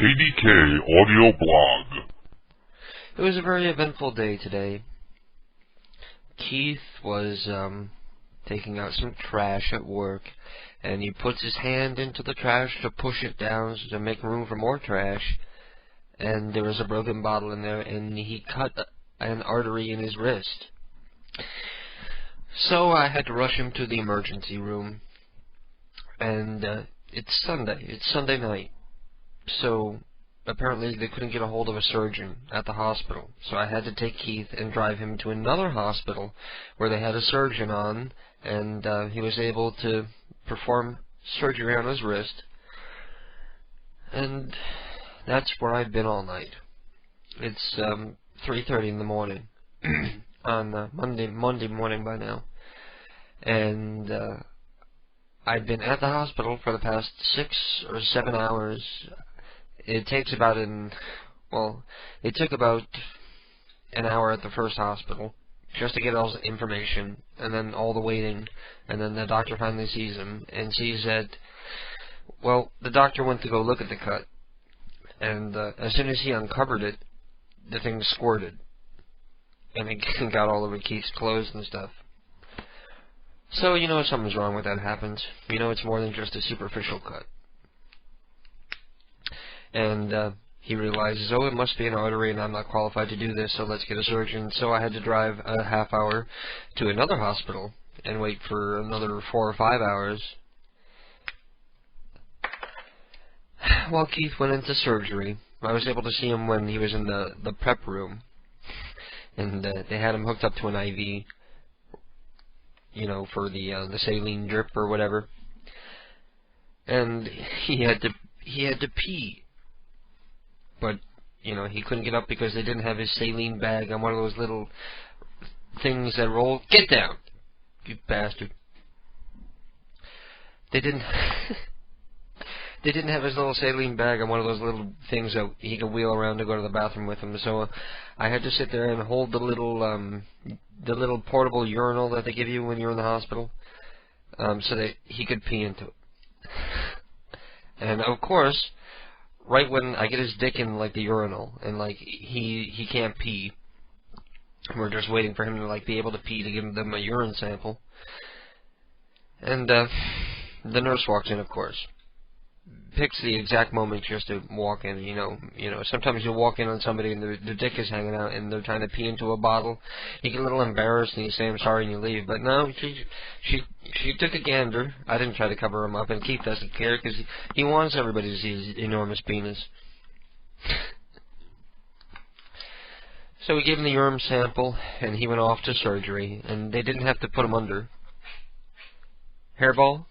KDK Audioblog. It was a very eventful day today. Keith was taking out some trash at work, and he puts his hand into the trash to push it down to make room for more trash, and there was a broken bottle in there, and he cut an artery in his wrist. So I had to rush him to the emergency room, and it's Sunday night, so apparently they couldn't get a hold of a surgeon at the hospital, so I had to take Keith and drive him to another hospital where they had a surgeon on, and he was able to perform surgery on his wrist, and that's where I've been all night. It's 3:30 in the morning on Monday morning by now, and I've been at the hospital for the past 6 or 7 hours. It takes about it took about an hour at the first hospital just to get all the information, and then all the waiting, and then the doctor finally sees him and sees that, well, the doctor went to go look at the cut, and as soon as he uncovered it, the thing squirted, and it got all over Keith's clothes and stuff. So you know something's wrong when that happens. You know it's more than just a superficial cut. And he realizes, oh, it must be an artery, and I'm not qualified to do this, so let's get a surgeon. So I had to drive a half hour to another hospital and wait for another 4 or 5 hours while Keith went into surgery. I was able to see him when he was in the prep room, and they had him hooked up to an IV, you know, for the saline drip or whatever, and he had to pee. But, you know, he couldn't get up because they didn't have his saline bag on one of those little things that roll. Get down, you bastard. They didn't have his little saline bag on one of those little things that he could wheel around to go to the bathroom with him. So I had to sit there and hold the little portable urinal that they give you when you're in the hospital, so that he could pee into it. And of course, right when I get his dick in, like, the urinal, and, like, he can't pee, we're just waiting for him to, like, be able to pee to give them a urine sample. And, the nurse walks in, of course. Picks the exact moment just to walk in, you know, sometimes you'll walk in on somebody and their dick is hanging out and they're trying to pee into a bottle. You get a little embarrassed and you say, I'm sorry, and you leave. But no, she took a gander. I didn't try to cover him up, and Keith doesn't care because he wants everybody to see his enormous penis. So we gave him the urine sample, and he went off to surgery, and they didn't have to put him under. Hairball?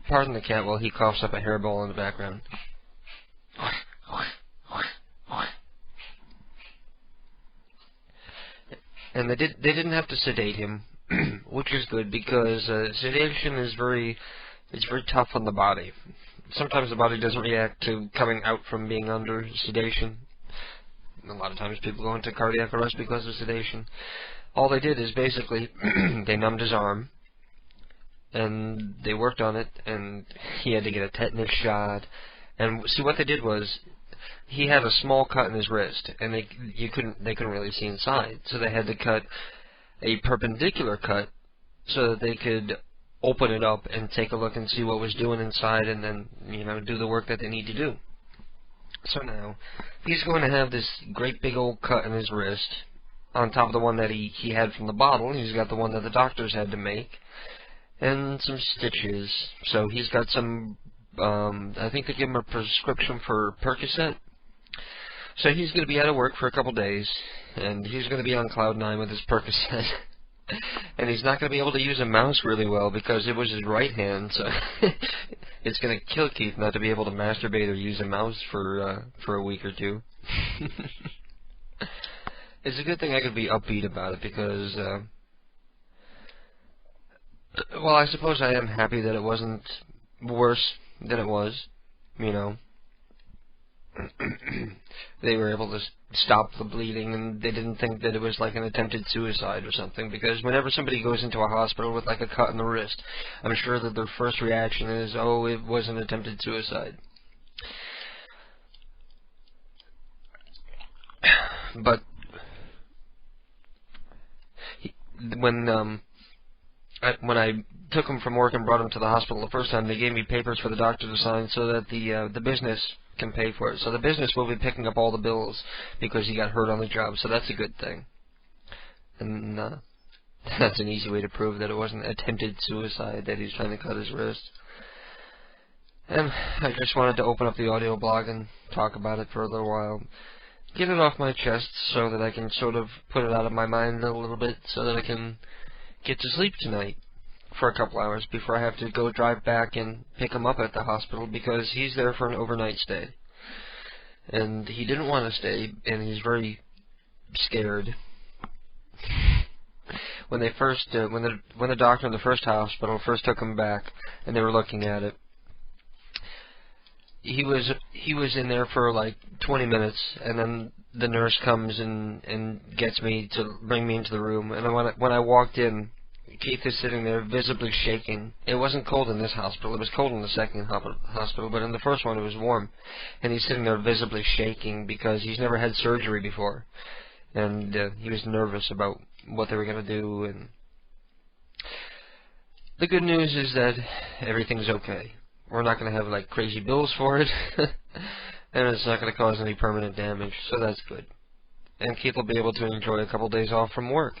Pardon the cat while he coughs up a hairball in the background. And they didn't have to sedate him, which is good, because sedation is very tough on the body. Sometimes the body doesn't react to coming out from being under sedation. A lot of times people go into cardiac arrest because of sedation. All they did is basically they numbed his arm, and they worked on it, and he had to get a tetanus shot. And see, what they did was, he had a small cut in his wrist, and they couldn't really see inside, so they had to cut a perpendicular cut so that they could open it up and take a look and see what was doing inside, and then, you know, do the work that they need to do. So now he's going to have this great big old cut in his wrist on top of the one that he had from the bottle. He's got the one that the doctors had to make, and some stitches. So he's got some, I think they give him a prescription for Percocet. So he's going to be out of work for a couple days, and he's going to be on cloud 9 with his Percocet. And he's not going to be able to use a mouse really well because it was his right hand, so it's going to kill Keith not to be able to masturbate or use a mouse for a week or two. It's a good thing I could be upbeat about it because, well, I suppose I am happy that it wasn't worse than it was, you know. They were able to stop the bleeding, and they didn't think that it was like an attempted suicide or something, because whenever somebody goes into a hospital with like a cut in the wrist, I'm sure that their first reaction is, oh, it was an attempted suicide. But when I took him from work and brought him to the hospital the first time, they gave me papers for the doctor to sign so that the business can pay for it. So the business will be picking up all the bills because he got hurt on the job. So that's a good thing. And that's an easy way to prove that it wasn't attempted suicide, that he's trying to cut his wrist. And I just wanted to open up the audio blog and talk about it for a little while. Get it off my chest so that I can sort of put it out of my mind a little bit so that I can get to sleep tonight for a couple hours before I have to go drive back and pick him up at the hospital because he's there for an overnight stay. And he didn't want to stay, and he's very scared. When they first, when the doctor in the first hospital first took him back, and they were looking at it, he was in there for like 20 minutes, and then the nurse comes and gets me to bring me into the room. And when I walked in, Keith is sitting there visibly shaking. It wasn't cold in this hospital. It was cold in the second hospital, but in the first one it was warm. And he's sitting there visibly shaking because he's never had surgery before. And he was nervous about what they were going to do. And the good news is that everything's okay. We're not going to have like crazy bills for it. And it's not going to cause any permanent damage, so that's good. And Keith will be able to enjoy a couple days off from work.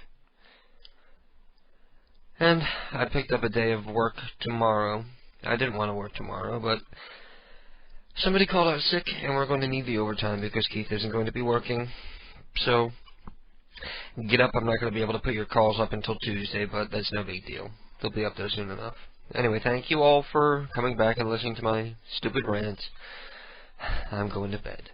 And I picked up a day of work tomorrow. I didn't want to work tomorrow, but somebody called out sick, and we're going to need the overtime because Keith isn't going to be working. So, get up. I'm not going to be able to put your calls up until Tuesday, but that's no big deal. They'll be up there soon enough. Anyway, thank you all for coming back and listening to my stupid rants. I'm going to bed.